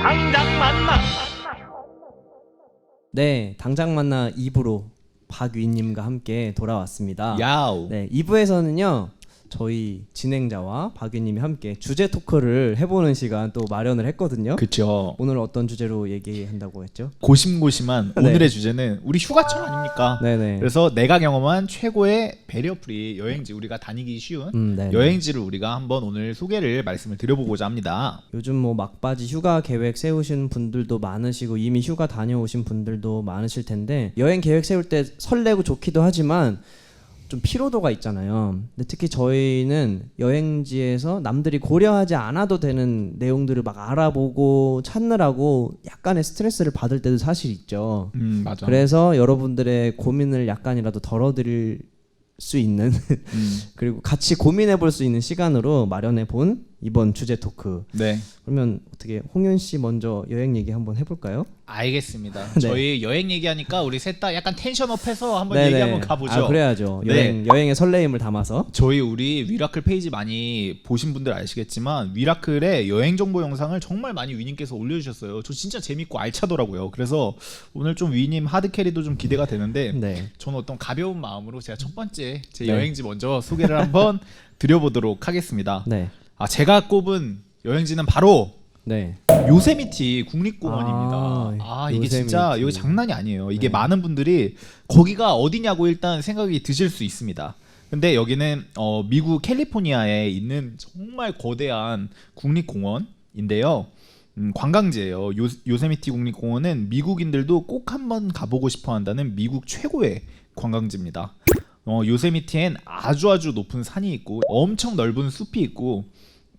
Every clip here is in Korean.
당장 만나. 네, 당장 만나 2부로 박위님과 함께 돌아왔습니다. 야우. 네, 2부에서는요 저희 진행자와 박위님이 함께 주제 토크를 해보는 시간 또 마련을 했거든요. 그쵸. 오늘 어떤 주제로 얘기한다고 했죠? 고심고심한 네. 오늘의 주제는 우리 휴가철 아닙니까? 네네. 그래서 내가 경험한 최고의 배리어프리 여행지, 우리가 다니기 쉬운 네네. 여행지를 우리가 한번 오늘 소개를 말씀을 드려보고자 합니다. 요즘 뭐 막바지 휴가 계획 세우신 분들도 많으시고 이미 휴가 다녀오신 분들도 많으실 텐데 여행 계획 세울 때 설레고 좋기도 하지만 좀 피로도가 있잖아요. 근데 특히 저희는 여행지에서 남들이 고려하지 않아도 되는 내용들을 막 알아보고 찾느라고 약간의 스트레스를 받을 때도 사실 있죠. 맞아. 그래서 여러분들의 고민을 약간이라도 덜어드릴 수 있는 그리고 같이 고민해 볼 수 있는 시간으로 마련해 본 이번 주제 토크. 네. 그러면 어떻게 홍윤 씨 먼저 여행 얘기 한번 해볼까요? 알겠습니다. 네. 저희 여행 얘기하니까 우리 셋 다 약간 텐션업해서 한번 네네. 얘기 한번 가보죠. 아, 그래야죠. 네. 여행의 설레임을 담아서. 우리 위라클 페이지 많이 보신 분들 아시겠지만 위라클의 여행 정보 영상을 정말 많이 위님께서 올려주셨어요. 저 진짜 재밌고 알차더라고요. 그래서 오늘 좀 위님 하드캐리도 좀 기대가 되는데 네. 저는 어떤 가벼운 마음으로 제가 첫 번째 제 네. 여행지 먼저 소개를 한번 드려보도록 하겠습니다. 네. 제가 꼽은 여행지는 바로 네. 요세미티 국립공원입니다. 이게 진짜 요세미티. 여기 장난이 아니에요. 이게 네. 많은 분들이 거기가 어디냐고 일단 생각이 드실 수 있습니다. 근데 여기는 미국 캘리포니아에 있는 정말 거대한 국립공원인데요. 관광지예요. 요세미티 국립공원은 미국인들도 꼭 한번 가보고 싶어한다는 미국 최고의 관광지입니다. 요세미티엔 아주 높은 산이 있고 엄청 넓은 숲이 있고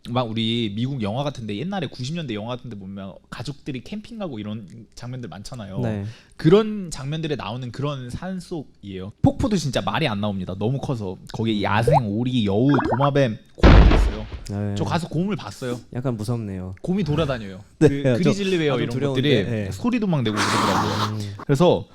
막 우리 미국 영화 같은데 옛날에 90년대 영화 같은데 보면 가족들이 캠핑 가고 이런 장면들 많잖아요. 네. 그런 장면들에 나오는 그런 산속이에요. 폭포도 진짜 말이 안 나옵니다. 너무 커서 거기에 야생, 오리, 여우, 도마뱀, 곰도 있어요. 네. 저 가서 곰을 봤어요. 약간 무섭네요. 곰이 돌아다녀요. 네, 그리즐리베어 좀 이런 두려운데, 것들이 네. 소리도 막 내고 그러더라고요. 그래서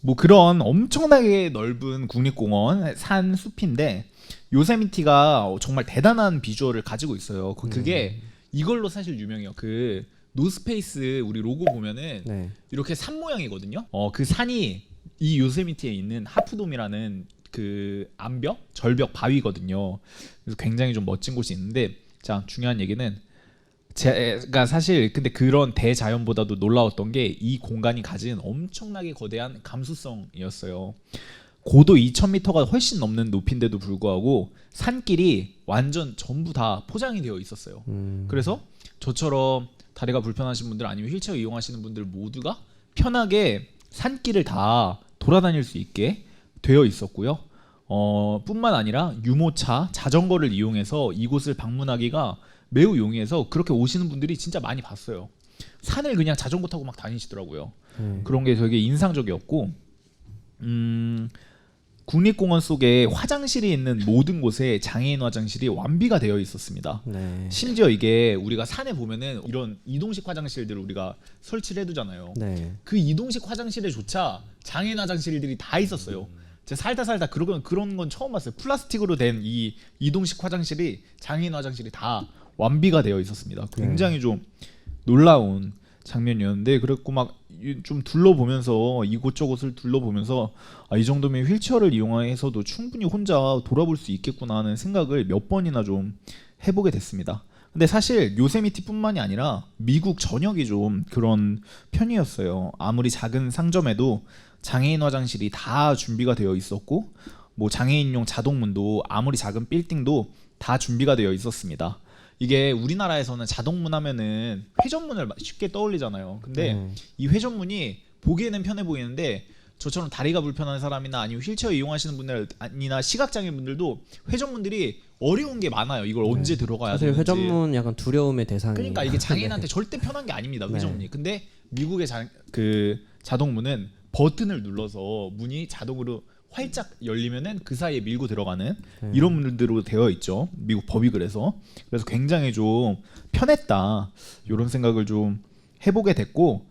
뭐 그런 엄청나게 넓은 국립공원 산 숲인데 요세미티가 정말 대단한 비주얼을 가지고 있어요. 그게 이걸로 사실 유명해요. 그 노스페이스 우리 로고 보면은 네. 이렇게 산 모양이거든요. 그 산이 이 요세미티에 있는 하프돔이라는 그 암벽, 절벽 바위거든요. 그래서 굉장히 좀 멋진 곳이 있는데 자, 중요한 얘기는 제가 사실 근데 그런 대자연보다도 놀라웠던 게 이 공간이 가진 엄청나게 거대한 감수성이었어요. 고도 2000m가 훨씬 넘는 높이인데도 불구하고 산길이 완전 전부 다 포장이 되어 있었어요. 그래서 저처럼 다리가 불편하신 분들 아니면 휠체어 이용하시는 분들 모두가 편하게 산길을 다 돌아다닐 수 있게 되어 있었고요. 뿐만 아니라 유모차, 자전거를 이용해서 이곳을 방문하기가 매우 용이해서 그렇게 오시는 분들이 진짜 많이 봤어요. 산을 그냥 자전거 타고 막 다니시더라고요. 그런 게 되게 인상적이었고 국립공원 속에 화장실이 있는 모든 곳에 장애인 화장실이 완비가 되어 있었습니다. 네. 심지어 이게 우리가 산에 보면은 이런 이동식 화장실들을 우리가 설치를 해두잖아요. 네. 그 이동식 화장실에조차 장애인 화장실들이 다 있었어요. 제가 살다 그런 건 처음 봤어요. 플라스틱으로 된 이 이동식 화장실이 장애인 화장실이 다 완비가 되어 있었습니다. 굉장히 좀 놀라운 장면이었는데 그랬고 막 좀 둘러보면서 이곳저곳을 둘러보면서 이 정도면 휠체어를 이용해서도 충분히 혼자 돌아볼 수 있겠구나 하는 생각을 몇 번이나 좀 해보게 됐습니다. 근데 사실 요세미티뿐만이 아니라 미국 전역이 좀 그런 편이었어요. 아무리 작은 상점에도 장애인 화장실이 다 준비가 되어 있었고 뭐 장애인용 자동문도 아무리 작은 빌딩도 다 준비가 되어 있었습니다. 이게 우리나라에서는 자동문 하면은 회전문을 쉽게 떠올리잖아요. 근데 이 회전문이 보기에는 편해 보이는데 저처럼 다리가 불편한 사람이나 아니면 휠체어 이용하시는 분들 아니나 시각장애인 분들도 회전문들이 어려운 게 많아요. 이걸 언제 들어가야 사실 되는지. 회전문 약간 두려움의 대상이. 그러니까 이게 장애인한테 절대 편한 게 아닙니다. 회전문이. 근데 미국의 그 자동문은 버튼을 눌러서 문이 자동으로 활짝 열리면은 그 사이에 밀고 들어가는 이런 문들로 되어 있죠. 미국 법이 그래서 굉장히 좀 편했다 이런 생각을 좀 해보게 됐고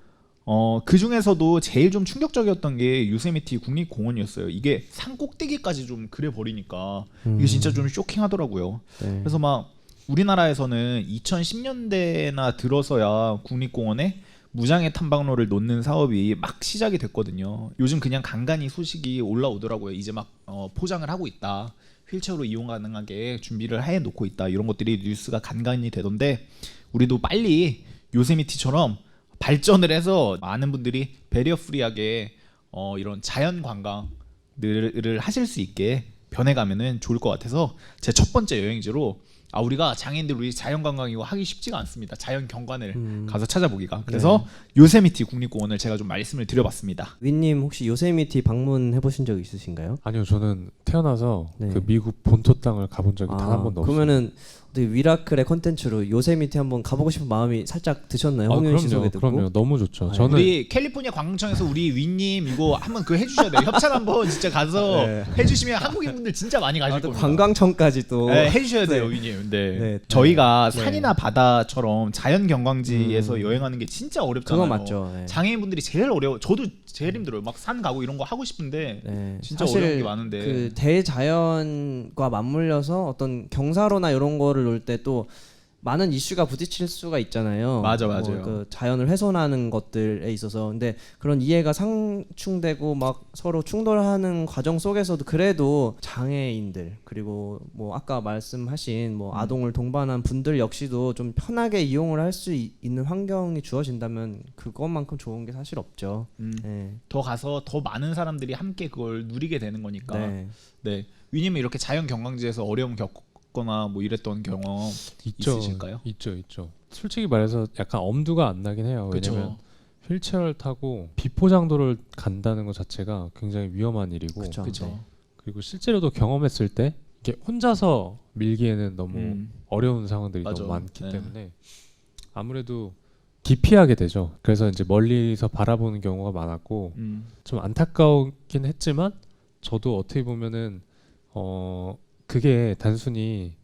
그 중에서도 제일 좀 충격적이었던 게 요세미티 국립공원이었어요. 이게 산 꼭대기까지 좀 그래 버리니까 이게 진짜 좀 쇼킹하더라고요. 그래서 막 우리나라에서는 2010년대나 들어서야 국립공원에 무장애 탐방로를 놓는 사업이 막 시작이 됐거든요. 요즘 그냥 간간히 소식이 올라오더라고요. 이제 막 포장을 하고 있다. 휠체어로 이용 가능하게 준비를 해 놓고 있다. 이런 것들이 뉴스가 간간히 되던데 우리도 빨리 요세미티처럼 발전을 해서 많은 분들이 배리어 프리하게 이런 자연 관광들을 하실 수 있게 변해가면은 좋을 것 같아서 제 첫 번째 여행지로 우리가 장애인들 우리 자연 관광이고 하기 쉽지가 않습니다. 자연 경관을 가서 찾아보기가. 그래서 요세미티 국립공원을 제가 좀 말씀을 드려봤습니다. 윈님 혹시 요세미티 방문해 보신 적 있으신가요? 아니요, 저는 태어나서 네. 그 미국 본토 땅을 가본 적이 단 한 번도 없어요. 그러면은 위라클의 컨텐츠로 요세미티 한번 가보고 싶은 마음이 살짝 드셨나요? 홍윤 씨 소개 듣고. 그럼요, 너무 좋죠. 아, 저는 우리 캘리포니아 관광청에서 우리 윈님 이거 한번 그 해주셔야 돼요. 협찬 한번 진짜 가서 네. 해주시면 한국인분들 진짜 많이 가실 또 겁니다. 관광청까지 또 네, 해주셔야 돼요, 네. 윈님. 네. 네. 저희가 네. 산이나 바다처럼 자연 경광지에서 여행하는 게 진짜 어렵잖아요. 그거 맞죠. 네. 장애인분들이 제일 어려워. 저도 제일 힘들어요. 막 산 가고 이런 거 하고 싶은데 네. 진짜 사실 어려운 게 많은데. 그 대자연과 맞물려서 어떤 경사로나 이런 거를 놓을 때 또 많은 이슈가 부딪힐 수가 있잖아요. 맞아요. 그 자연을 훼손하는 것들에 있어서 근데 그런 이해가 상충되고 막 서로 충돌하는 과정 속에서도 그래도 장애인들 그리고 뭐 아까 말씀하신 뭐 아동을 동반한 분들 역시도 좀 편하게 이용을 할 수 있는 환경이 주어진다면 그것만큼 좋은 게 사실 없죠. 네. 더 가서 더 많은 사람들이 함께 그걸 누리게 되는 거니까. 네. 네. 위님은 이렇게 자연 경광지에서 어려움 겪거나 뭐 이랬던 경험 있으실까요? 있죠. 솔직히 말해서 약간 엄두가 안 나긴 해요. 그쵸. 왜냐면 휠체어를 타고 비포장도를 간다는 것 자체가 굉장히 위험한 일이고, 그쵸. 그쵸. 네. 그리고 실제로도 경험했을 때 이게 혼자서 밀기에는 너무 음. 어려운 상황들이 맞아. 너무 많기 네. 때문에 아무래도 기피하게 되죠. 그래서 이제 멀리서 바라보는 경우가 많았고 좀 안타까우긴 했지만 저도 어떻게 보면은 그게 단순히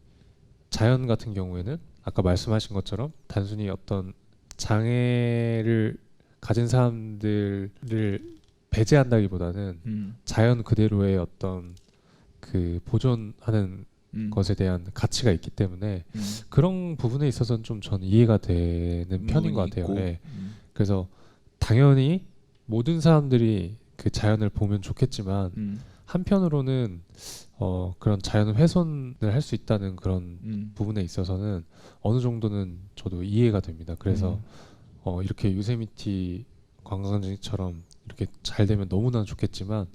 자연 같은 경우에는 아까 말씀하신 것처럼 단순히 어떤 장애를 가진 사람들을 배제한다기보다는 자연 그대로의 어떤 그 보존하는 것에 대한 가치가 있기 때문에 그런 부분에 있어서는 좀 저는 이해가 되는 편인 것 같아요. 네. 그래서 당연히 모든 사람들이 그 자연을 보면 좋겠지만 한편으로는 그런 자연 훼손을 할 수 있다는 그런 부분에 있어서는 어느 정도는 저도 이해가 됩니다. 그래서 이렇게 요세미티 관광지처럼 이렇게 잘 되면 너무나 좋겠지만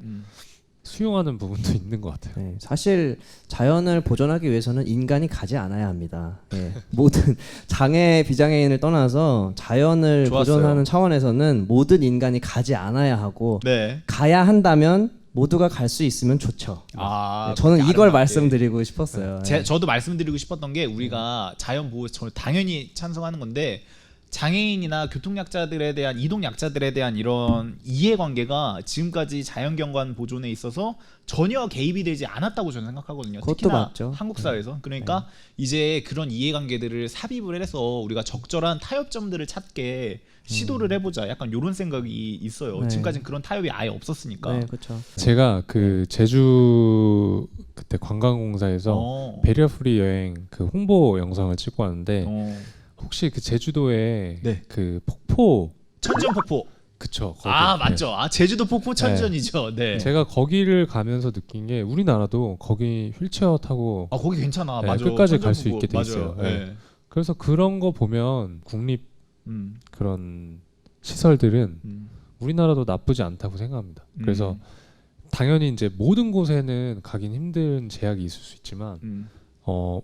수용하는 부분도 있는 것 같아요. 네, 사실 자연을 보존하기 위해서는 인간이 가지 않아야 합니다. 네, 모든 장애 비장애인을 떠나서 자연을 좋았어요. 보존하는 차원에서는 모든 인간이 가지 않아야 하고 네. 가야 한다면 모두가 갈 수 있으면 좋죠. 네, 저는 그렇게 이걸 아름답게. 말씀드리고 싶었어요. 네. 저도 말씀드리고 싶었던 게 우리가 자연 보호 저 당연히 찬성하는 건데 장애인이나 교통약자들에 대한 이동약자들에 대한 이런 이해관계가 지금까지 자연경관 보존에 있어서 전혀 개입이 되지 않았다고 저는 생각하거든요. 그것도 특히나 맞죠. 한국 사회에서. 그러니까 이제 그런 이해관계들을 삽입을 해서 우리가 적절한 타협점들을 찾게 시도를 해보자. 약간 이런 생각이 있어요. 네. 지금까지는 그런 타협이 아예 없었으니까. 네, 그렇죠. 제가 그 제주 그때 관광공사에서 배리어 프리 여행 그 홍보 영상을 찍고 왔는데 혹시 그 제주도에 네. 그 폭포 천전폭포. 그쵸? 거기. 맞죠. 제주도 폭포 천전이죠. 네. 제가 거기를 가면서 느낀 게 우리나라도 거기 휠체어 타고 거기 괜찮아. 네, 맞아. 끝까지 갈 수 천전폭포. 있게 돼 맞아요. 있어요. 네. 그래서 그런 거 보면 국립 음. 그런 시설들은 음. 우리나라도 나쁘지 않다고 생각합니다. 그래서 당연히 이제 모든 곳에는 가긴 힘든 제약이 있을 수 있지만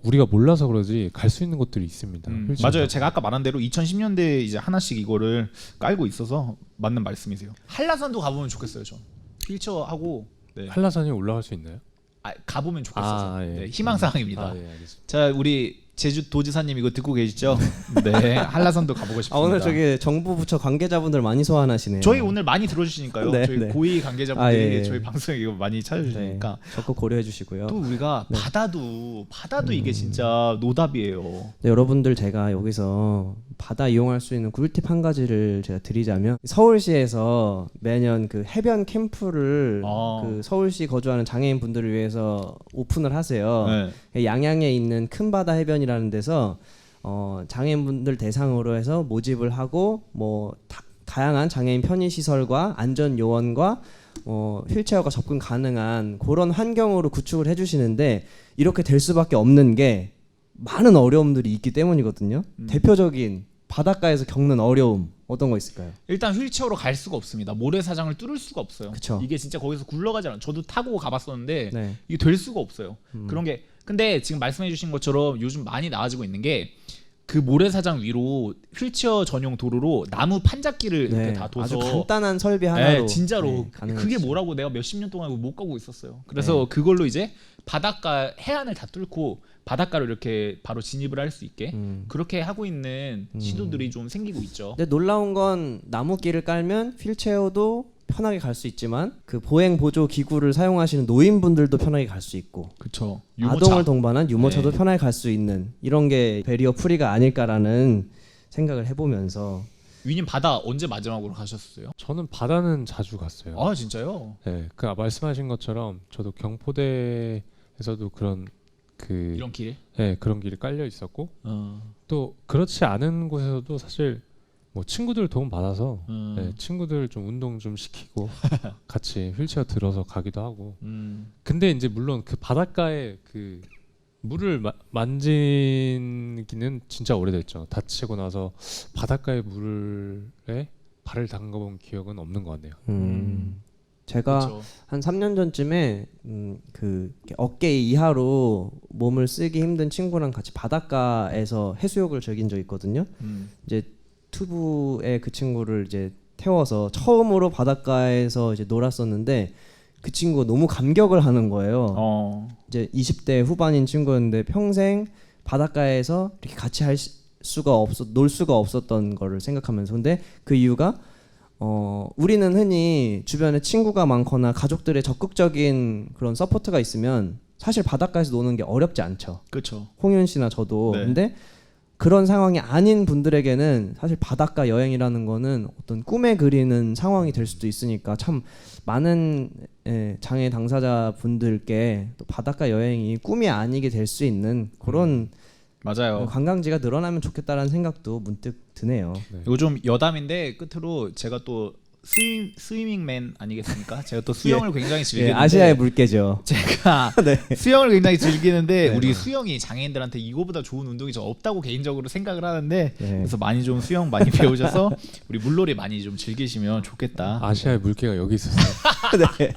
우리가 몰라서 그러지 갈 수 있는 곳들이 있습니다. 휠체어 맞아요. 타고. 제가 아까 말한 대로 2010년대에 이제 하나씩 이거를 깔고 있어서 맞는 말씀이세요. 한라산도 가보면 좋겠어요, 전. 휠체어 하고 네. 한라산이 올라갈 수 있나요? 가보면 좋겠어서. 예. 네, 희망사항입니다. 예, 알겠습니다. 자, 우리 제주 도지사님 이거 듣고 계시죠? 네, 한라산도 가보고 싶습니다. 오늘 저기 정부 부처 관계자분들 많이 소환하시네요. 저희 오늘 많이 들어주시니까요. 네, 저희 네. 고위 관계자분들이 예. 저희 방송에 이거 많이 찾아주시니까 네, 적극 고려해 주시고요. 또 우리가 바다도 이게 진짜 노답이에요. 네, 여러분들 제가 여기서 바다 이용할 수 있는 꿀팁 한 가지를 제가 드리자면 서울시에서 매년 그 해변 캠프를 그 서울시 거주하는 장애인 분들을 위해서 오픈을 하세요. 네. 양양에 있는 큰바다 해변이라는 데서 장애인분들 대상으로 해서 모집을 하고 뭐 다양한 장애인 편의 시설과 안전 요원과 휠체어가 접근 가능한 그런 환경으로 구축을 해주시는데 이렇게 될 수밖에 없는 게 많은 어려움들이 있기 때문이거든요. 대표적인 바닷가에서 겪는 어려움 어떤 거 있을까요? 일단 휠체어로 갈 수가 없습니다. 모래사장을 뚫을 수가 없어요. 그쵸. 이게 진짜 거기서 굴러가지 않아. 저도 타고 가봤었는데 네. 이게 될 수가 없어요. 그런 게 근데 지금 말씀해주신 것처럼 요즘 많이 나아지고 있는 게 그 모래사장 위로 휠체어 전용 도로로 나무 판잡기를 이렇게 다 둬서 아주 간단한 설비 하나로 진짜로 가능하죠. 그게 뭐라고 내가 몇십 년 동안 못 가고 있었어요. 그래서 그걸로 이제 바닷가 해안을 다 뚫고 바닷가로 이렇게 바로 진입을 할 수 있게 그렇게 하고 있는 시도들이 좀 생기고 있죠. 근데 놀라운 건 나무길을 깔면 휠체어도 편하게 갈 수 있지만 그 보행 보조 기구를 사용하시는 노인분들도 편하게 갈 수 있고 그렇죠. 아동을 동반한 유모차도 네. 편하게 갈 수 있는 이런 게 베리어 프리가 아닐까라는 생각을 해보면서 위님 바다 언제 마지막으로 가셨어요? 저는 바다는 자주 갔어요. 아 진짜요? 네, 그 말씀하신 것처럼 저도 경포대에서도 그런 그 이런 길? 네, 그런 길이 깔려 있었고 또 그렇지 않은 곳에서도 사실 뭐 친구들 도움 받아서 네, 친구들 좀 운동 좀 시키고 같이 휠체어 들어서 가기도 하고. 근데 이제 물론 그 바닷가에 그 물을 만지기는 진짜 오래됐죠. 다치고 나서 바닷가의 물에 발을 담가본 기억은 없는 것 같네요. 제가 그쵸. 한 3년 전쯤에 그 어깨 이하로 몸을 쓰기 힘든 친구랑 같이 바닷가에서 해수욕을 즐긴 적이 있거든요. 이제 투부에 그 친구를 이제 태워서 처음으로 바닷가에서 이제 놀았었는데 그 친구가 너무 감격을 하는 거예요. 이제 20대 후반인 친구였는데 평생 바닷가에서 이렇게 같이 놀 수가 없었던 거를 생각하면서 근데 그 이유가 우리는 흔히 주변에 친구가 많거나 가족들의 적극적인 그런 서포트가 있으면 사실 바닷가에서 노는 게 어렵지 않죠. 그렇죠. 홍윤 씨나 저도. 네. 근데 그런 상황이 아닌 분들에게는 사실 바닷가 여행이라는 거는 어떤 꿈에 그리는 상황이 될 수도 있으니까 참 많은 장애 당사자 분들께 또 바닷가 여행이 꿈이 아니게 될 수 있는 그런 맞아요. 관광지가 늘어나면 좋겠다라는 생각도 문득 드네요. 네. 이거 좀 여담인데 끝으로 제가 또 스위밍맨 아니겠습니까? 제가 또 수영을 굉장히 즐기는데 아시아의 물개죠. 제가 네. 수영을 굉장히 즐기는데 네. 우리 수영이 장애인들한테 이거보다 좋은 운동이 저 없다고 개인적으로 생각을 하는데 네. 그래서 많이 좀 수영 많이 배우셔서 우리 물놀이 많이 좀 즐기시면 좋겠다. 아시아의 물개가 여기 있었어요. 네.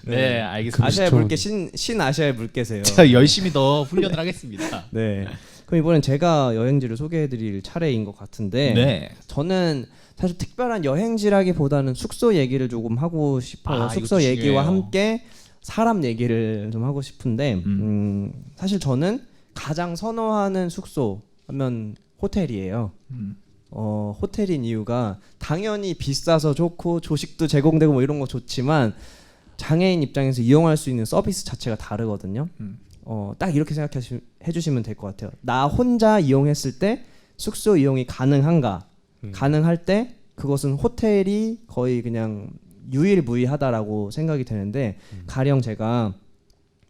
네, 알겠습니다. 아시아의 물개 신 아시아의 물개세요. 제가 열심히 더 훈련을 하겠습니다. 네. 그럼 이번엔 제가 여행지를 소개해드릴 차례인 것 같은데 네. 저는 사실 특별한 여행지라기보다는 숙소 얘기를 조금 하고 싶어요. 아, 숙소 이것도 얘기와 중요해요. 함께 사람 얘기를 좀 하고 싶은데 사실 저는 가장 선호하는 숙소 하면 호텔이에요. 호텔인 이유가 당연히 비싸서 좋고 조식도 제공되고 뭐 이런 거 좋지만 장애인 입장에서 이용할 수 있는 서비스 자체가 다르거든요. 딱 이렇게 생각해 주시면 될 것 같아요. 나 혼자 이용했을 때 숙소 이용이 가능한가? 가능할 때 그것은 호텔이 거의 그냥 유일무이하다라고 생각이 되는데 가령 제가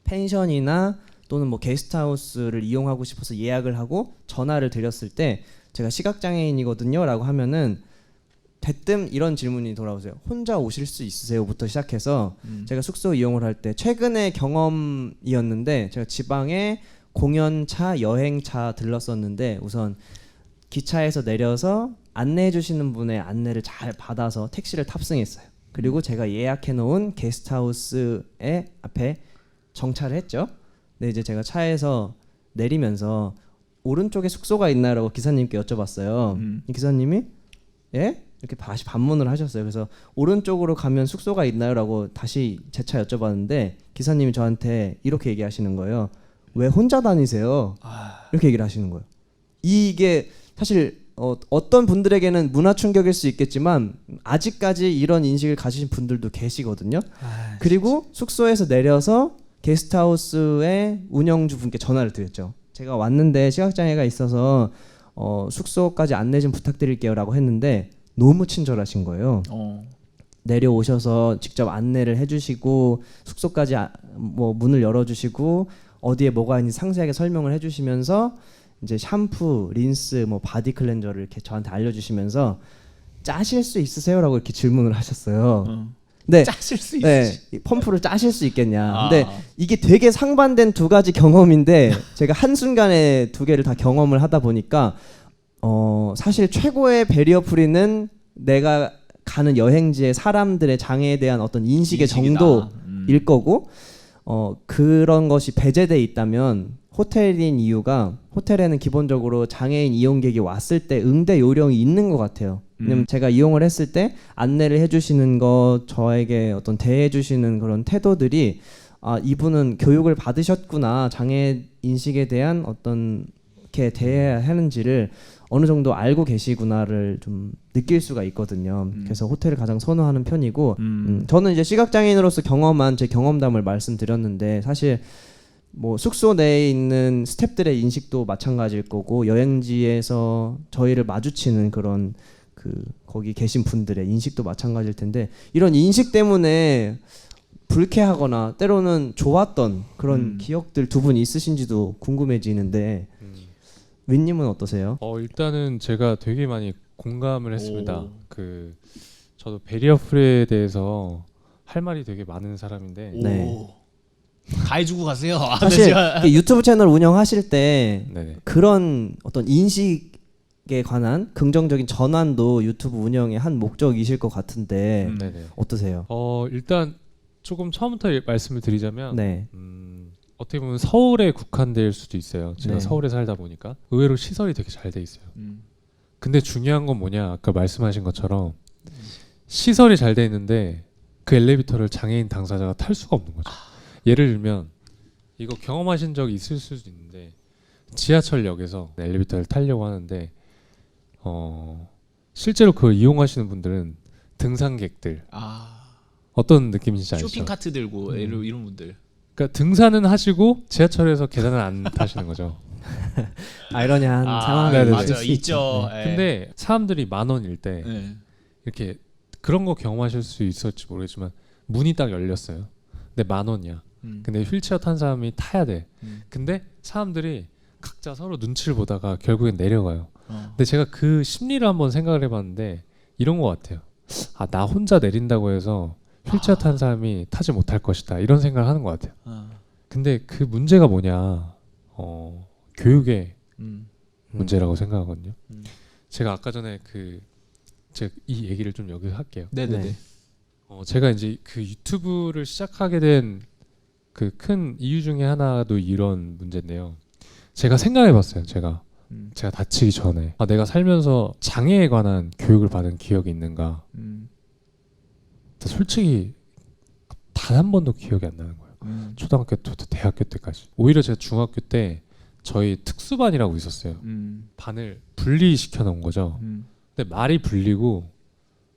펜션이나 또는 뭐 게스트하우스를 이용하고 싶어서 예약을 하고 전화를 드렸을 때 제가 시각장애인이거든요라고 하면은 대뜸 이런 질문이 돌아오세요. 혼자 오실 수 있으세요?부터 시작해서 제가 숙소 이용을 할 때 최근의 경험이었는데 제가 지방에 공연차, 여행차 들렀었는데 우선 기차에서 내려서 안내해 주시는 분의 안내를 잘 받아서 택시를 탑승했어요. 그리고 제가 예약해 놓은 게스트하우스의 앞에 정차를 했죠. 근데 이제 제가 차에서 내리면서 오른쪽에 숙소가 있나라고 기사님께 여쭤봤어요. 이 기사님이 예? 이렇게 다시 반문을 하셨어요. 그래서 오른쪽으로 가면 숙소가 있나요라고 다시 재차 여쭤봤는데 기사님이 저한테 이렇게 얘기하시는 거예요. 왜 혼자 다니세요? 이렇게 얘기를 하시는 거예요. 이게 사실 어떤 분들에게는 문화 충격일 수 있겠지만 아직까지 이런 인식을 가지신 분들도 계시거든요. 그리고 숙소에서 내려서 게스트하우스의 운영주 분께 전화를 드렸죠. 제가 왔는데 시각장애가 있어서 숙소까지 안내 좀 부탁드릴게요라고 했는데 너무 친절하신 거예요. 내려오셔서 직접 안내를 해주시고 숙소까지 뭐 문을 열어주시고 어디에 뭐가 있는지 상세하게 설명을 해주시면서 이제 샴푸, 린스, 뭐 바디 클렌저를 이렇게 저한테 알려주시면서 짜실 수 있으세요라고 이렇게 질문을 하셨어요. 어. 네. 짜실 수 네, 있으시. 이 펌프를 짜실 수 있겠냐. 아. 근데 이게 되게 상반된 두 가지 경험인데 제가 한순간에 두 개를 다 경험을 하다 보니까 사실 최고의 배리어 프리는 내가 가는 여행지의 사람들의 장애에 대한 어떤 인식의 인식이다. 정도일 거고 그런 것이 배제돼 있다면 호텔인 이유가 호텔에는 기본적으로 장애인 이용객이 왔을 때 응대 요령이 있는 것 같아요. 왜냐면 제가 이용을 했을 때 안내를 해주시는 거, 저에게 어떤 대해주시는 그런 태도들이 아 이분은 교육을 받으셨구나, 장애 인식에 대한 어떤 이렇게 대해야 하는지를 어느 정도 알고 계시구나를 좀 느낄 수가 있거든요. 그래서 호텔을 가장 선호하는 편이고 저는 이제 시각장애인으로서 경험한 제 경험담을 말씀드렸는데 사실 뭐 숙소 내에 있는 스태프들의 인식도 마찬가지일 거고 여행지에서 저희를 마주치는 그런 거기 계신 분들의 인식도 마찬가지일 텐데 이런 인식 때문에 불쾌하거나 때로는 좋았던 그런 기억들 두 분 있으신지도 궁금해지는데 윈님은 어떠세요? 일단은 제가 되게 많이 공감을 했습니다. 오. 저도 베리어 프리에 대해서 할 말이 되게 많은 사람인데 네. 오. 다 해주고 가세요. 아, 사실 네, 제가- 이렇게 유튜브 채널 운영하실 때 네네. 그런 어떤 인식에 관한 긍정적인 전환도 유튜브 운영의 한 목적이실 것 같은데 네네. 어떠세요? 일단 조금 처음부터 말씀을 드리자면 네. 어떻게 보면 서울에 국한될 수도 있어요. 제가 네. 서울에 살다 보니까 의외로 시설이 되게 잘 돼 있어요. 근데 중요한 건 뭐냐? 아까 말씀하신 것처럼 시설이 잘 돼 있는데 그 엘리베이터를 장애인 당사자가 탈 수가 없는 거죠. 예를 들면 이거 경험하신 적이 있을 수도 있는데 지하철역에서 엘리베이터를 타려고 하는데 실제로 그걸 이용하시는 분들은 등산객들 어떤 느낌인지 아시죠? 쇼핑 카트 들고 이런 분들. 그러니까 등산은 하시고 지하철에서 계단을 안 타시는 거죠. 아이러니한 상황이 네네네. 맞아, 있을 수 있죠. 있죠. 예. 근데 사람들이 10,000원일 때 네. 이렇게 그런 거 경험하실 수 있을지 모르겠지만 문이 딱 열렸어요. 근데 10,000원이야. 근데 휠체어 탄 사람이 타야 돼. 근데 사람들이 각자 서로 눈치를 보다가 결국엔 내려가요. 근데 제가 그 심리를 한번 생각을 해봤는데 이런 것 같아요. 나 혼자 내린다고 해서 휠체어 탄 사람이 타지 못할 것이다, 이런 생각을 하는 것 같아요. 근데 그 문제가 뭐냐, 교육의 문제라고 생각하거든요. 제가 아까 전에 제가 이 얘기를 좀 여기서 할게요. 네네네. 네. 제가 이제 그 유튜브를 시작하게 된 그 큰 이유 중에 하나도 이런 문제인데요. 제가 생각해봤어요. 제가 다치기 전에 내가 살면서 장애에 관한 교육을 받은 기억이 있는가? 솔직히 단 한 번도 기억이 안 나는 거예요. 초등학교 때부터 대학교 때까지. 오히려 제가 중학교 때 저희 특수반이라고 있었어요. 반을 분리시켜 놓은 거죠. 근데 말이 불리고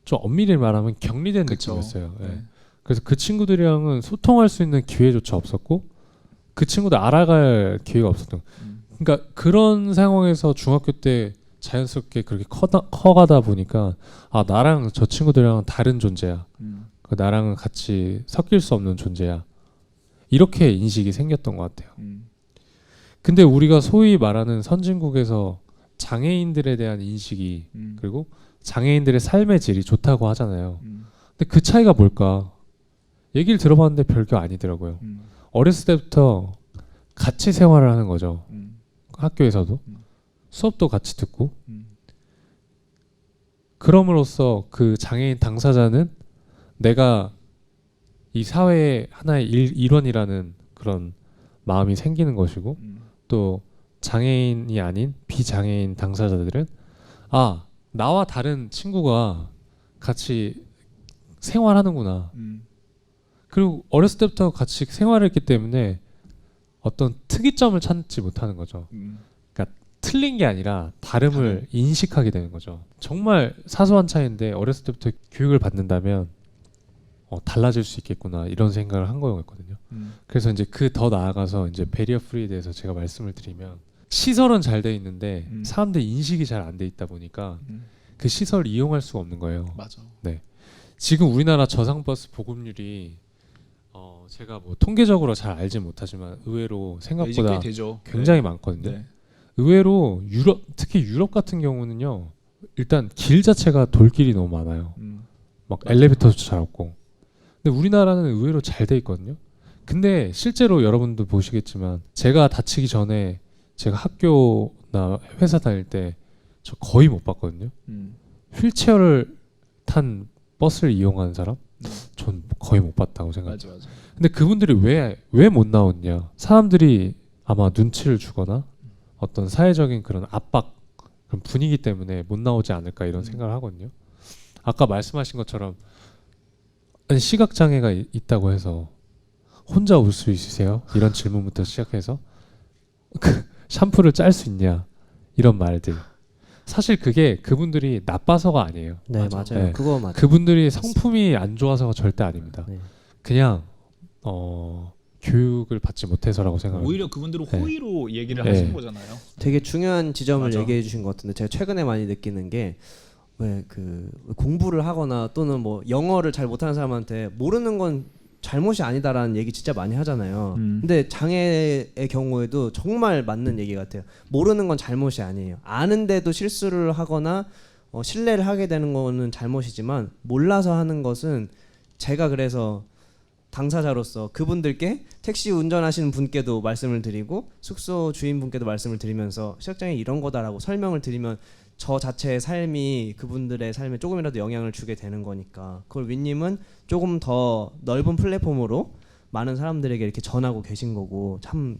좀 엄밀히 말하면 격리된 그쵸. 느낌이었어요. 예. 네. 그래서 그 친구들이랑은 소통할 수 있는 기회조차 없었고 그 친구들 알아갈 기회가 없었던. 그러니까 그런 상황에서 중학교 때 자연스럽게 그렇게 커가다 보니까 나랑 저 친구들이랑은 다른 존재야. 나랑은 같이 섞일 수 없는 존재야. 이렇게 인식이 생겼던 것 같아요. 근데 우리가 소위 말하는 선진국에서 장애인들에 대한 인식이 그리고 장애인들의 삶의 질이 좋다고 하잖아요. 근데 그 차이가 뭘까? 얘기를 들어봤는데 별게 아니더라고요. 어렸을 때부터 같이 생활을 하는 거죠. 학교에서도 수업도 같이 듣고 그럼으로써 그 장애인 당사자는 내가 이 사회의 하나의 일원이라는 그런 마음이 생기는 것이고 또 장애인이 아닌 비장애인 당사자들은 나와 다른 친구가 같이 생활하는구나. 그리고 어렸을 때부터 같이 생활을 했기 때문에 어떤 특이점을 찾지 못하는 거죠. 그러니까 틀린 게 아니라 다름을 인식하게 되는 거죠. 정말 사소한 차이인데 어렸을 때부터 교육을 받는다면 달라질 수 있겠구나, 이런 생각을 한 거였거든요. 그래서 이제 더 나아가서 이제 베리어 프리에 대해서 제가 말씀을 드리면 시설은 잘 돼 있는데 사람들 인식이 잘 안 돼 있다 보니까 그 시설을 이용할 수가 없는 거예요. 맞아. 네. 지금 우리나라 저상버스 보급률이 제가 뭐 통계적으로 잘 알지 못하지만 의외로 이제 꽤 생각보다 되죠. 굉장히 많거든요. 네. 의외로 특히 유럽 같은 경우는요, 일단 길 자체가 돌길이 너무 많아요. 막 맞아. 엘리베이터도 잘 없고. 근데 우리나라는 의외로 잘 돼 있거든요. 근데 실제로 여러분도 보시겠지만 제가 다치기 전에 제가 학교나 회사 다닐 때 저 거의 못 봤거든요. 휠체어를 탄 버스를 이용하는 사람? 전 거의 못 봤다고 생각해요. 맞아. 근데 그분들이 왜 못 나왔냐? 사람들이 아마 눈치를 주거나 어떤 사회적인 그런 압박, 그런 분위기 때문에 못 나오지 않을까 이런 생각을 하거든요. 아까 말씀하신 것처럼 아니, 시각 장애가 있다고 해서 혼자 올 수 있으세요? 이런 질문부터 시작해서 그 샴푸를 짤 수 있냐? 이런 말들. 사실 그게 그분들이 나빠서가 아니에요. 네, 맞아요. 네. 그거 맞아요. 그분들이 성품이 안 좋아서가 절대 아닙니다. 네. 그냥 교육을 받지 못해서라고 생각합니다. 오히려 그분들은 네. 호의로 얘기를 네. 하시는 거잖아요. 되게 중요한 지점을 맞아. 얘기해 주신 것 같은데 제가 최근에 많이 느끼는 게 왜 공부를 하거나 또는 뭐 영어를 잘 못하는 사람한테 모르는 건 잘못이 아니다라는 얘기 진짜 많이 하잖아요. 근데 장애의 경우에도 정말 맞는 얘기 같아요. 모르는 건 잘못이 아니에요. 아는데도 실수를 하거나 신뢰를 하게 되는 거는 잘못이지만 몰라서 하는 것은 제가 그래서 당사자로서 그분들께 택시 운전하시는 분께도 말씀을 드리고 숙소 주인분께도 말씀을 드리면서 시각장애 이런 거다라고 설명을 드리면 저 자체의 삶이 그분들의 삶에 조금이라도 영향을 주게 되는 거니까 그걸 윈님은 조금 더 넓은 플랫폼으로 많은 사람들에게 이렇게 전하고 계신 거고 참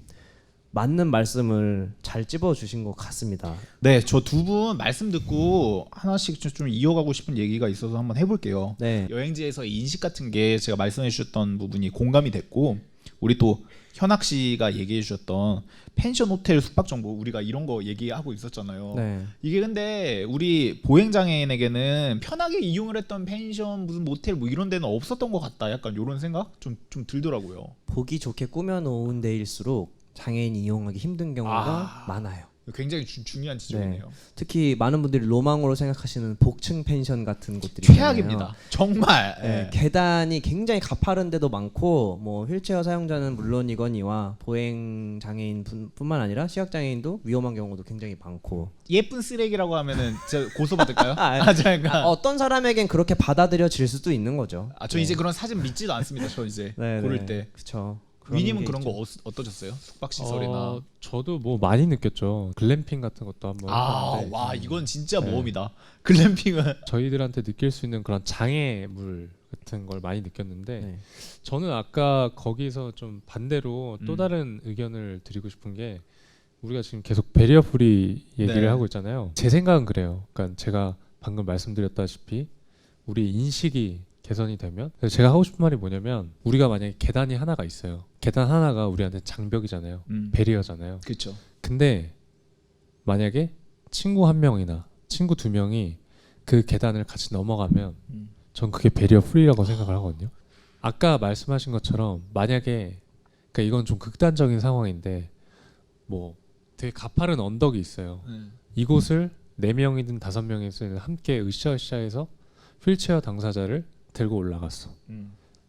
맞는 말씀을 잘 찝어주신 것 같습니다. 네, 저 두 분 말씀 듣고 하나씩 좀 이어가고 싶은 얘기가 있어서 한번 해볼게요. 네. 여행지에서 인식 같은 게 제가 말씀해 주셨던 부분이 공감이 됐고 우리 또 현학 씨가 얘기해 주셨던 펜션 호텔 숙박 정보 우리가 이런 거 얘기하고 있었잖아요. 네. 이게 근데 우리 보행 장애인에게는 편하게 이용을 했던 펜션 무슨 모텔 뭐 이런 데는 없었던 것 같다. 약간 이런 생각 좀 들더라고요. 보기 좋게 꾸며놓은 데일수록 장애인이 이용하기 힘든 경우가 많아요. 굉장히 중요한 지적이네요. 특히 많은 분들이 로망으로 생각하시는 복층 펜션 같은 곳들이 있잖아요. 최악입니다. 정말. 네, 예. 계단이 굉장히 가파른 데도 많고 뭐 휠체어 사용자는 물론이거니와 보행 장애인 뿐만 아니라 시각 장애인도 위험한 경우도 굉장히 많고 예쁜 쓰레기라고 하면은 저 고소받을까요? 잠깐. 어떤 사람에겐 그렇게 받아들여질 수도 있는 거죠. 저 이제 그런 사진 믿지도 않습니다. 저 이제 고를 때. 그렇죠. 위님은 그런 거 어떠셨어요? 숙박 시설이나. 저도 뭐 많이 느꼈죠. 글램핑 같은 것도 한번 해봤는데 와 이건 진짜 모험이다. 글램핑은 저희들한테 느낄 수 있는 그런 장애물 같은 걸 많이 느꼈는데 네. 저는 아까 거기서 좀 반대로 또 다른 의견을 드리고 싶은 게 우리가 지금 계속 베리어 프리 얘기를 네. 하고 있잖아요. 제 생각은 그래요. 그러니까 제가 방금 말씀드렸다시피 우리 인식이 개선이 되면 제가 하고 싶은 말이 뭐냐면 우리가 만약에 계단이 하나가 있어요. 계단 하나가 우리한테 장벽이잖아요. 베리어잖아요. 그렇죠. 근데 만약에 친구 한 명이나 친구 두 명이 그 계단을 같이 넘어가면 전 그게 베리어 프리라고 생각을 하거든요. 아까 말씀하신 것처럼 만약에 그러니까 이건 좀 극단적인 상황인데 뭐 되게 가파른 언덕이 있어요. 이곳을 4명이든 5명이든 함께 으쌰으쌰해서 휠체어 당사자를 들고 올라갔어.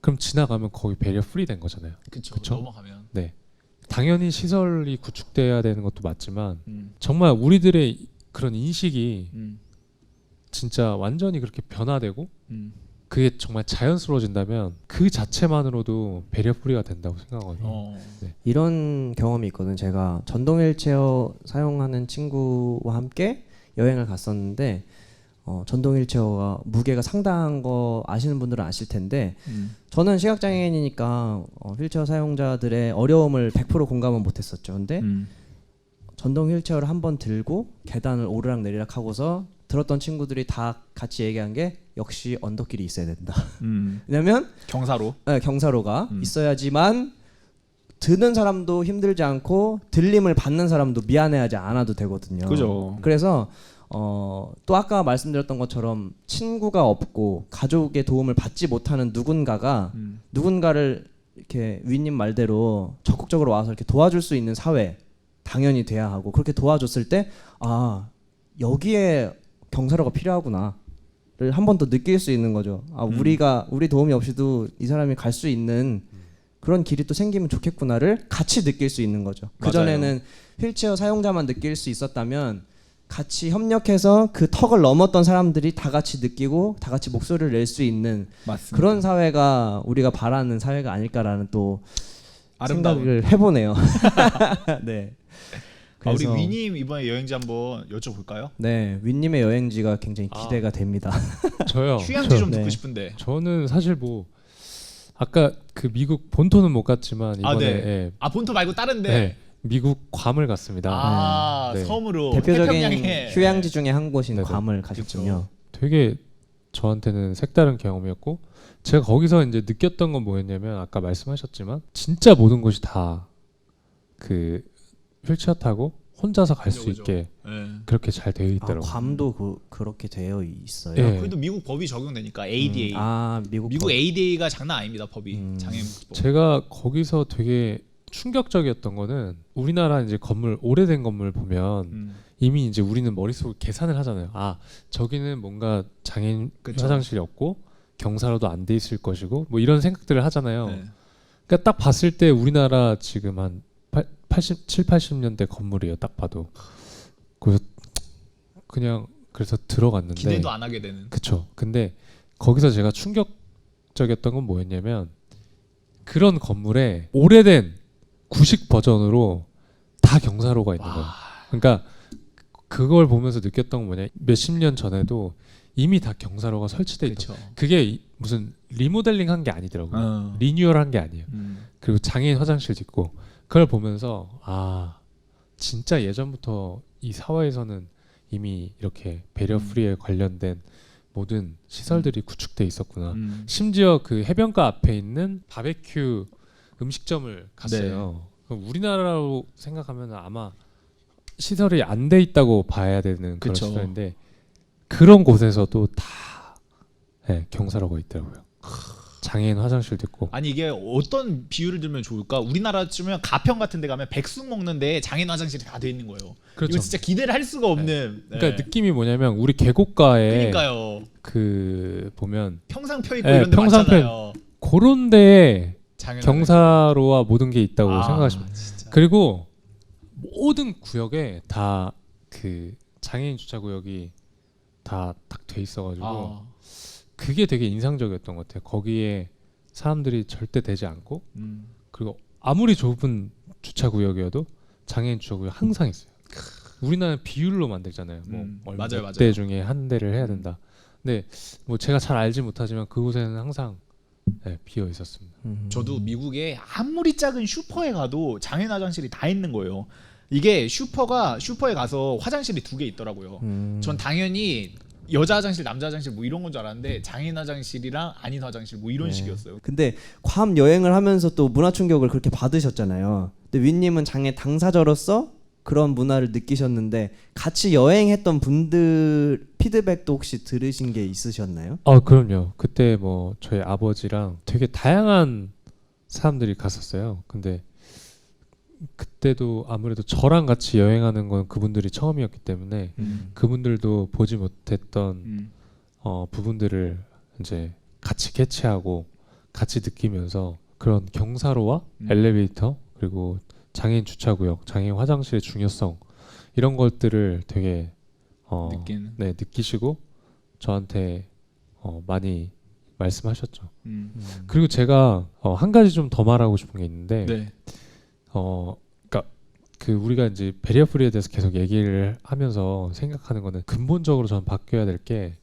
그럼 지나가면 거기 베리어 프리 된 거잖아요. 그쵸. 넘어가면. 네. 당연히 시설이 구축돼야 되는 것도 맞지만 정말 우리들의 그런 인식이 진짜 완전히 그렇게 변화되고 그게 정말 자연스러워진다면 그 자체만으로도 베리어 프리가 된다고 생각하거든요. 네. 이런 경험이 있거든요. 제가 전동 휠체어 사용하는 친구와 함께 여행을 갔었는데 전동 휠체어가 무게가 상당한 거 아시는 분들은 아실 텐데 저는 시각장애인이니까 휠체어 사용자들의 어려움을 100% 공감은 못했었죠. 근데 전동 휠체어를 한번 들고 계단을 오르락 내리락 하고서 들었던 친구들이 다 같이 얘기한 게 역시 언덕길이 있어야 된다. 왜냐면 경사로. 네, 경사로가 있어야지만 드는 사람도 힘들지 않고 들림을 받는 사람도 미안해하지 않아도 되거든요. 그죠. 그래서 또 아까 말씀드렸던 것처럼 친구가 없고 가족의 도움을 받지 못하는 누군가를 이렇게 위님 말대로 적극적으로 와서 이렇게 도와줄 수 있는 사회 당연히 돼야 하고 그렇게 도와줬을 때 여기에 경사로가 필요하구나를 한 번 더 느낄 수 있는 거죠. 우리 도움이 없이도 이 사람이 갈 수 있는 그런 길이 또 생기면 좋겠구나를 같이 느낄 수 있는 거죠. 그 전에는 휠체어 사용자만 느낄 수 있었다면 같이 협력해서 그 턱을 넘었던 사람들이 다 같이 느끼고 다 같이 목소리를 낼 수 있는 맞습니다. 그런 사회가 우리가 바라는 사회가 아닐까라는 또 아름다운. 생각을 해보네요. 네. 우리 그래서 위님 이번에 여행지 한번 여쭤볼까요? 네, 윈님의 여행지가 굉장히 기대가 됩니다. 저요. 휴양지 좀 네. 듣고 싶은데. 저는 사실 뭐 아까 그 미국 본토는 못 갔지만 이번에 예, 본토 말고 다른데. 네, 미국 괌을 갔습니다. 네. 섬으로 대표적인 태평양에. 휴양지 중에 한 곳인 네네. 괌을 가셨군요. 되게 저한테는 색다른 경험이었고 제가 거기서 이제 느꼈던 건 뭐였냐면 아까 말씀하셨지만 진짜 모든 것이 다 그 휠체어 타고 혼자서 갈 수 그죠. 있게 네. 그렇게 잘 되어 있더라고요. 괌도 그렇게 되어 있어요. 예. 그래도 미국 법이 적용되니까 ADA. 미국 미국 법. ADA가 장난 아닙니다. 법이. 장애인 법. 제가 거기서 되게 충격적이었던 거는 우리나라 이제 건물 오래된 건물 보면 이미 이제 우리는 머릿속에 계산을 하잖아요. 아 저기는 뭔가 장애인 그쵸. 화장실이 없고 경사로도 안 돼 있을 것이고 뭐 이런 생각들을 하잖아요. 네. 그러니까 딱 봤을 때 우리나라 지금 한 7, 80년대 건물이에요. 딱 봐도. 그래서 그냥 그래서 들어갔는데 기대도 안 하게 되는. 그쵸. 근데 거기서 제가 충격적이었던 건 뭐였냐면 그런 건물에 오래된 구식 버전으로 다 경사로가 있는 거예요. 그러니까 그걸 보면서 느꼈던 건 뭐냐, 몇십 년 전에도 이미 다 경사로가 설치돼 있다. 그렇죠. 그게 무슨 리모델링 한 게 아니더라고요. 리뉴얼 한 게 아니에요. 그리고 장애인 화장실도 있고 그걸 보면서 아 진짜 예전부터 이 사회에서는 이미 이렇게 배려 프리에 관련된 모든 시설들이 구축돼 있었구나. 심지어 그 해변가 앞에 있는 바베큐 음식점을 갔어요. 그럼 우리나라로 생각하면 아마 시설이 안 돼 있다고 봐야 되는 그런 그쵸. 시설인데 그런 곳에서도 다 경사로가 있더라고요. 장애인 화장실도 있고. 아니 이게 어떤 비유를 들면 좋을까? 우리나라쯤은 가평 같은 데 가면 백숙 먹는데 장애인 화장실이 다 돼 있는 거예요. 그렇죠. 이거 진짜 기대를 할 수가 없는. 그러니까 느낌이 뭐냐면 우리 계곡가에 그러니까요. 그 보면 평상표 있고 네, 이런 데 평상표 많잖아요. 그런 데에 장애인 경사로와 모든 게 있다고 화장실. 생각하시면 진짜. 그리고 모든 구역에 다 그 장애인 주차 구역이 다 딱 돼 있어가지고 그게 되게 인상적이었던 것 같아요. 거기에 사람들이 절대 되지 않고 그리고 아무리 좁은 주차 구역이어도 장애인 주차 구역 항상 있어요. 우리나라는 비율로 만들잖아요. 뭐 얼마 맞아요, 몇 대 맞아요. 중에 한 대를 해야 된다. 근데 뭐 제가 잘 알지 못하지만 그곳에는 항상 비어 있었습니다. 저도 미국에 아무리 작은 슈퍼에 가도 장애인 화장실이 다 있는 거예요. 이게 슈퍼에 가서 화장실이 2개 있더라고요. 전 당연히 여자 화장실, 남자 화장실 뭐 이런 건 줄 알았는데 장애인 화장실이랑 아닌 화장실 뭐 이런 식이었어요. 근데 괌 여행을 하면서 또 문화 충격을 그렇게 받으셨잖아요. 근데 윈님은 장애 당사자로서 그런 문화를 느끼셨는데 같이 여행했던 분들 피드백도 혹시 들으신 게 있으셨나요? 그럼요. 그때 뭐 저희 아버지랑 되게 다양한 사람들이 갔었어요. 근데 그때도 아무래도 저랑 같이 여행하는 건 그분들이 처음이었기 때문에 그분들도 보지 못했던 부분들을 이제 같이 캐치하고 같이 느끼면서 그런 경사로와 엘리베이터 그리고 장애인 주차구역, 장애인 화장실의 중요성 이런 것들을 되게 느끼시고 저한테 많이 말씀하셨죠. 그리고 제가 한 가지 좀 더 말하고 싶은 게 있는데 네. 그러니까 그 우리가 이제 베리어 프리에 대해서 계속 얘기를 하면서 생각하는 거는 근본적으로 저는 바뀌어야 될 게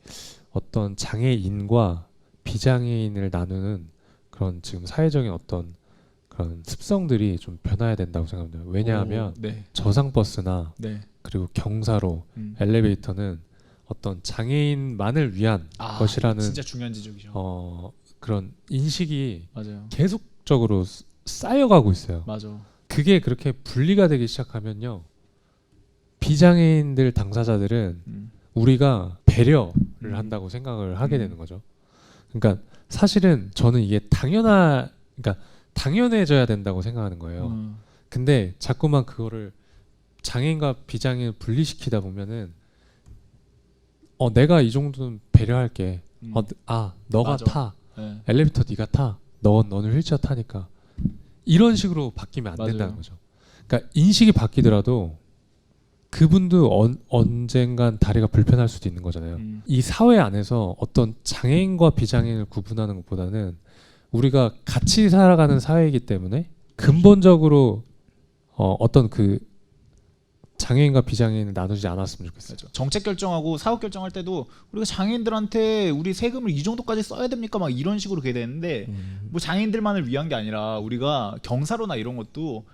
어떤 장애인과 비장애인을 나누는 그런 지금 사회적인 어떤 그런 습성들이 좀 변화해야 된다고 생각합니다. 왜냐하면 저상 버스나 그리고 경사로, 엘리베이터는 어떤 장애인만을 위한 것이라는 진짜 중요한 지적이죠. 그런 인식이 맞아요. 계속적으로 쌓여가고 있어요. 맞아. 그게 그렇게 분리가 되기 시작하면요, 비장애인들 당사자들은 우리가 배려를 한다고 생각을 하게 되는 거죠. 그러니까 사실은 저는 이게 그러니까 당연해져야 된다고 생각하는 거예요. 근데 자꾸만 그거를 장애인과 비장애인을 분리시키다 보면은 내가 이 정도는 배려할게. 너가 맞아. 타. 네. 엘리베이터 네가 타. 너는 휠체어 타니까. 이런 식으로 바뀌면 안 맞아요. 된다는 거죠. 그러니까 인식이 바뀌더라도 그분도 언젠간 다리가 불편할 수도 있는 거잖아요. 이 사회 안에서 어떤 장애인과 비장애인을 구분하는 것보다는 우리가 같이 살아가는 사회이기 때문에 근본적으로 어떤 그 장애인과 비장애인을 나누지 않았으면 좋겠어요. 맞아. 정책 결정하고 사업 결정할 때도 우리가 장애인들한테 우리 세금을 이 정도까지 써야 됩니까? 막 이런 식으로 그게 되는데 뭐 장애인들만을 위한 게 아니라 우리가 경사로나 이런 것도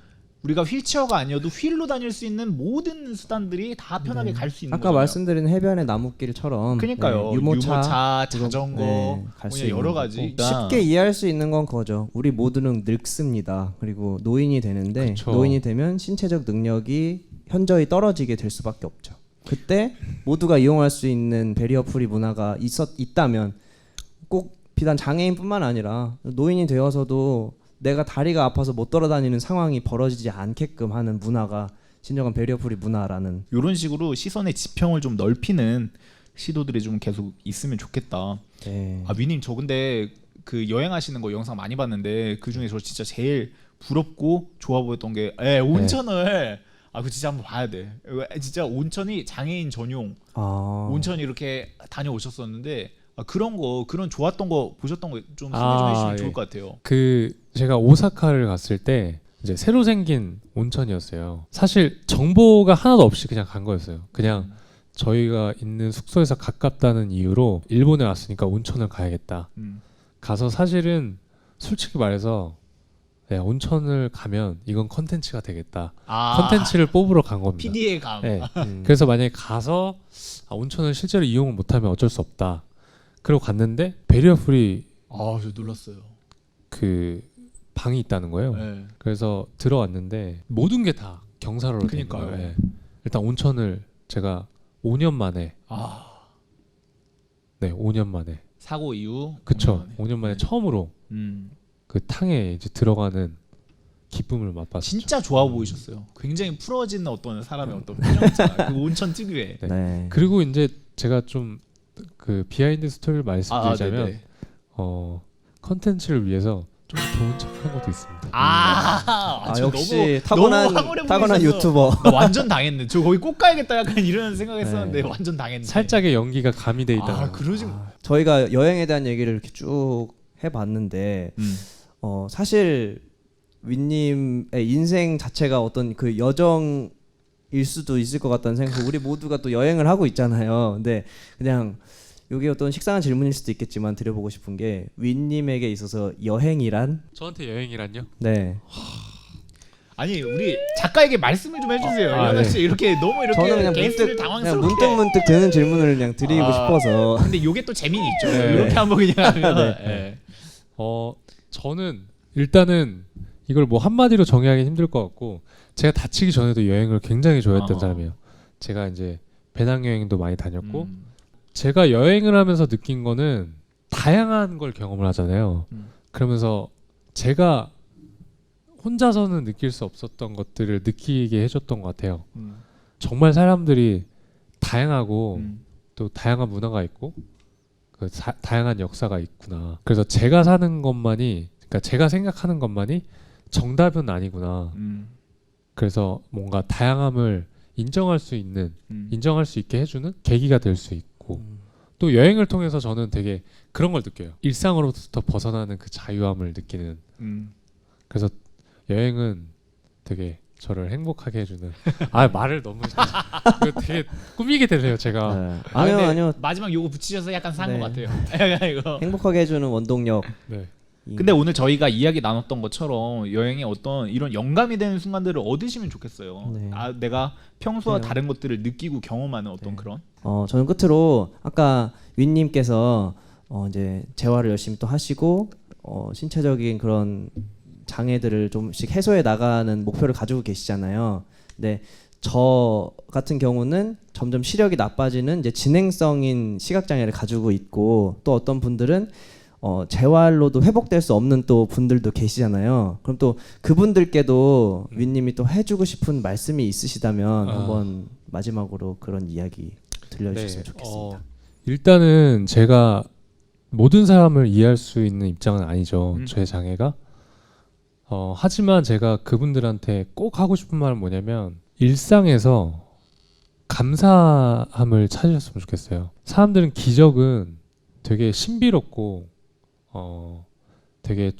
우리가 휠체어가 아니어도 휠로 다닐 수 있는 모든 수단들이 다 편하게 갈 수 있는 아까 거잖아요. 말씀드린 해변의 나무길처럼 그러니까요. 유모차, 자전거, 갈수 뭐 여러 있는 가지. 거고. 쉽게 이해할 수 있는 건 그거죠. 우리 모두는 늙습니다. 그리고 노인이 되는데 그쵸. 노인이 되면 신체적 능력이 현저히 떨어지게 될 수밖에 없죠. 그때 모두가 이용할 수 있는 베리어 프리 문화가 있다면 꼭 비단 장애인뿐만 아니라 노인이 되어서도 내가 다리가 아파서 못 돌아다니는 상황이 벌어지지 않게끔 하는 문화가 진정한 베리어 프리 문화라는 이런 식으로 시선의 지평을 좀 넓히는 시도들이 좀 계속 있으면 좋겠다. 네. 아 위님 저 근데 그 여행하시는 거 영상 많이 봤는데 그 중에 저 진짜 제일 부럽고 좋아 보였던 게 온천을 그 진짜 한번 봐야 돼. 진짜 온천이 장애인 전용 온천이 이렇게 다녀오셨었는데 그런 거 그런 좋았던 거 보셨던 거 좀 소개 좀 해주시면 좋을 것 같아요. 그 제가 오사카를 갔을 때 이제 새로 생긴 온천이었어요. 사실 정보가 하나도 없이 그냥 간 거였어요. 그냥 저희가 있는 숙소에서 가깝다는 이유로 일본에 왔으니까 온천을 가야겠다. 가서 사실은 솔직히 말해서 온천을 가면 이건 컨텐츠가 되겠다. 컨텐츠를 뽑으러 간 겁니다. PD의 감. 네. 그래서 만약에 가서 온천을 실제로 이용을 못하면 어쩔 수 없다. 그리고 갔는데 베리어 프리 저 놀랐어요. 그 방이 있다는 거예요. 네. 그래서 들어왔는데 모든 게 다 경사로로 된 그러니까요. 거예요. 네. 일단 온천을 제가 5년 만에 5년 만에 사고 이후. 그쵸. 5년 만에 처음으로 그 탕에 이제 들어가는 기쁨을 맛봤어요. 진짜 좋아 보이셨어요. 굉장히 풀어지는 어떤 사람의 어떤 표정 있잖아요. 그 온천 특유의. 네. 네. 그리고 이제 제가 좀 그 비하인드 스토리를 말씀드리자면 네네. 컨텐츠를 위해서 좀 좋은 척한 것도 있습니다. 저 역시 너무 황홀해 타고난 보이셔서 유튜버. 나 완전 당했네. 저 거기 꼭 가야겠다 약간 이런 생각했었는데 완전 당했네. 살짝의 연기가 가미돼 있다. 그러지. 저희가 여행에 대한 얘기를 이렇게 쭉 해봤는데 사실 윈님의 인생 자체가 어떤 그 여정일 수도 있을 것 같다는 생각. 우리 모두가 또 여행을 하고 있잖아요. 근데 그냥 이게 어떤 식상한 질문일 수도 있겠지만 드려보고 싶은 게 윈님에게 있어서 여행이란? 저한테 여행이란요? 네. 아니 우리 작가에게 말씀을 좀 해주세요. 연아 씨 이렇게 너무 이렇게 저는 그냥 게스트를 그냥 당황스럽게. 문득 드는 질문을 그냥 드리고 싶어서. 근데 이게 또 재미는 있죠. 네. 이렇게 한번 그냥 하면. 네. 저는 일단은 이걸 뭐 한마디로 정의하기 힘들 것 같고 제가 다치기 전에도 여행을 굉장히 좋아했던 사람이에요. 제가 이제 배낭여행도 많이 다녔고 제가 여행을 하면서 느낀 거는 다양한 걸 경험을 하잖아요. 그러면서 제가 혼자서는 느낄 수 없었던 것들을 느끼게 해줬던 것 같아요. 정말 사람들이 다양하고 또 다양한 문화가 있고 다양한 역사가 있구나. 그래서 제가 사는 것만이 그러니까 제가 생각하는 것만이 정답은 아니구나. 그래서 뭔가 다양함을 인정할 수 있는 인정할 수 있게 해주는 계기가 될 수 있고 또 여행을 통해서 저는 되게 그런 걸 느껴요. 일상으로부터 벗어나는 그 자유함을 느끼는. 그래서 여행은 되게 저를 행복하게 해주는. 말을 너무 이거 되게 꾸미게 되네요 제가. 네. 근데 아니요. 마지막 요거 붙이셔서 약간 산 네. 것 같아요. 이거. 행복하게 해주는 원동력. 네. 근데 오늘 저희가 이야기 나눴던 것처럼 여행의 어떤 이런 영감이 되는 순간들을 얻으시면 좋겠어요. 네. 내가 평소와 네. 다른 것들을 느끼고 경험하는 어떤 그런. 저는 끝으로 아까 윈님께서 이제 재활을 열심히 또 하시고 신체적인 그런 장애들을 좀씩 해소해 나가는 목표를 가지고 계시잖아요. 근데 저 같은 경우는 점점 시력이 나빠지는 이제 진행성인 시각 장애를 가지고 있고 또 어떤 분들은 재활로도 회복될 수 없는 또 분들도 계시잖아요. 그럼 또 그분들께도 윈님이 또 해주고 싶은 말씀이 있으시다면 한번 마지막으로 그런 이야기 들려주셨으면 좋겠습니다. 일단은 제가 모든 사람을 이해할 수 있는 입장은 아니죠. 제 장애가. 하지만 제가 그분들한테 꼭 하고 싶은 말은 뭐냐면 일상에서 감사함을 찾으셨으면 좋겠어요. 사람들은 기적은 되게 신비롭고 되게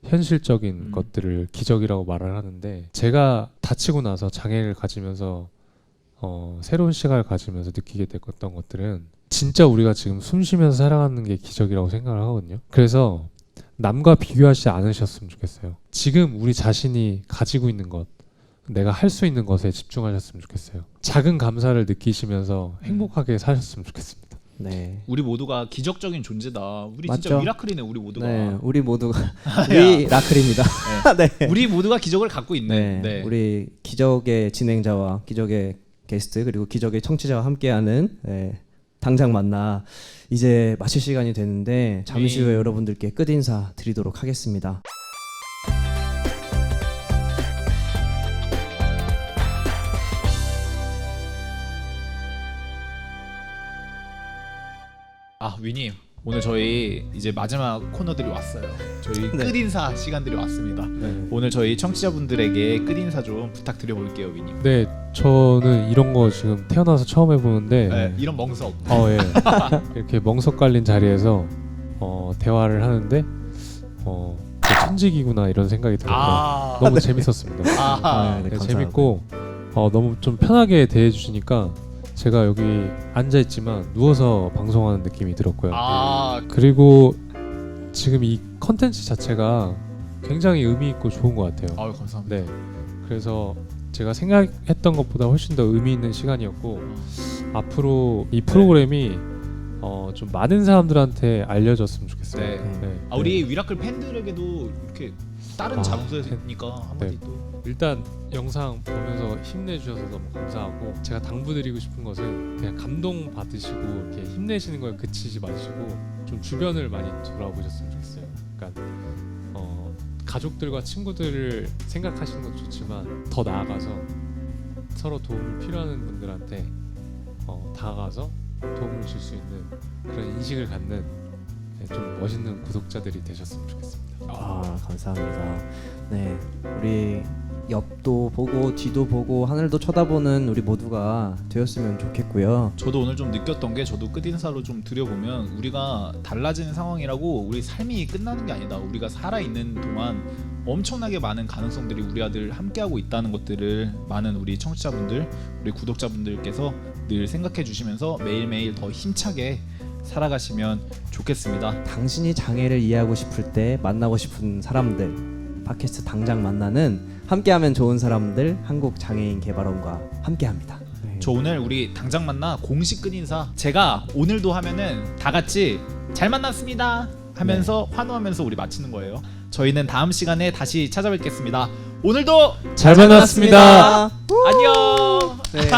초현실적인 것들을 기적이라고 말을 하는데, 제가 다치고 나서 장애를 가지면서 새로운 시각을 가지면서 느끼게 됐던 것들은 진짜 우리가 지금 숨 쉬면서 살아가는 게 기적이라고 생각을 하거든요. 그래서 남과 비교하지 않으셨으면 좋겠어요. 지금 우리 자신이 가지고 있는 것, 내가 할 수 있는 것에 집중하셨으면 좋겠어요. 작은 감사를 느끼시면서 행복하게 사셨으면 좋겠습니다. 네. 우리 모두가 기적적인 존재다. 우리 진짜 맞죠? 미라클이네. 우리 모두가. 네, 우리 모두가 우리 라클입니다. 네. 우리 모두가 기적을 갖고 있네. 네. 우리 기적의 진행자와 기적의 게스트 그리고 기적의 청취자와 함께하는 당장 만나 이제 마칠 시간이 되는데 잠시 후에 여러분들께 끝 인사 드리도록 하겠습니다. 아, 위님, 오늘 저희 이제 마지막 코너들이 왔어요. 저희 네. 끝인사 시간들이 왔습니다. 네. 오늘 저희 청취자분들에게 끝인사 좀 부탁드려볼게요, 위님. 네, 저는 이런 거 지금 태어나서 처음 해보는데 네, 이런 멍석. 예. 이렇게 멍석 깔린 자리에서 대화를 하는데 천직이구나 이런 생각이 들어서 너무 재밌었습니다. 네, 감사합니다. 재밌고 너무 좀 편하게 대해주시니까 제가 여기 앉아 있지만 누워서 방송하는 느낌이 들었고요. 그리고 지금 이 컨텐츠 자체가 굉장히 의미 있고 좋은 것 같아요. 아유, 감사합니다. 네, 그래서 제가 생각했던 것보다 훨씬 더 의미 있는 시간이었고 앞으로 이 프로그램이 좀 많은 사람들한테 알려졌으면 좋겠어요. 네. 네. 우리 미라클 팬들에게도 이렇게 다른 장소에서니까 한마디 네. 또. 일단 영상 보면서 힘내주셔서 너무 감사하고, 제가 당부드리고 싶은 것은 그냥 감동 받으시고 이렇게 힘내시는 거에 그치지 마시고 좀 주변을 많이 돌아보셨으면 좋겠어요. 그러니까 가족들과 친구들을 생각하시는 것도 좋지만 더 나아가서 서로 도움을 필요하는 분들한테 다가가서 도움을 줄 수 있는 그런 인식을 갖는 좀 멋있는 구독자들이 되셨으면 좋겠습니다. 감사합니다. 네, 우리 옆도 보고 뒤도 보고 하늘도 쳐다보는 우리 모두가 되었으면 좋겠고요. 저도 오늘 좀 느꼈던 게, 저도 끝인사로 좀 드려보면 우리가 달라지는 상황이라고 우리 삶이 끝나는 게 아니다. 우리가 살아있는 동안 엄청나게 많은 가능성들이 우리 아들 함께하고 있다는 것들을 많은 우리 청취자분들, 우리 구독자분들께서 늘 생각해 주시면서 매일매일 더 힘차게 살아가시면 좋겠습니다. 당신이 장애를 이해하고 싶을 때 만나고 싶은 사람들, 팟캐스트 당장 만나는 함께하면 좋은 사람들 한국장애인 개발원과 함께합니다. 저 오늘 우리 당장 만나 공식 끝인사, 제가 오늘도 하면은 다 같이 잘 만났습니다 하면서 환호하면서 우리 마치는 거예요. 저희는 다음 시간에 다시 찾아뵙겠습니다. 오늘도 잘 만났습니다. 안녕. 네.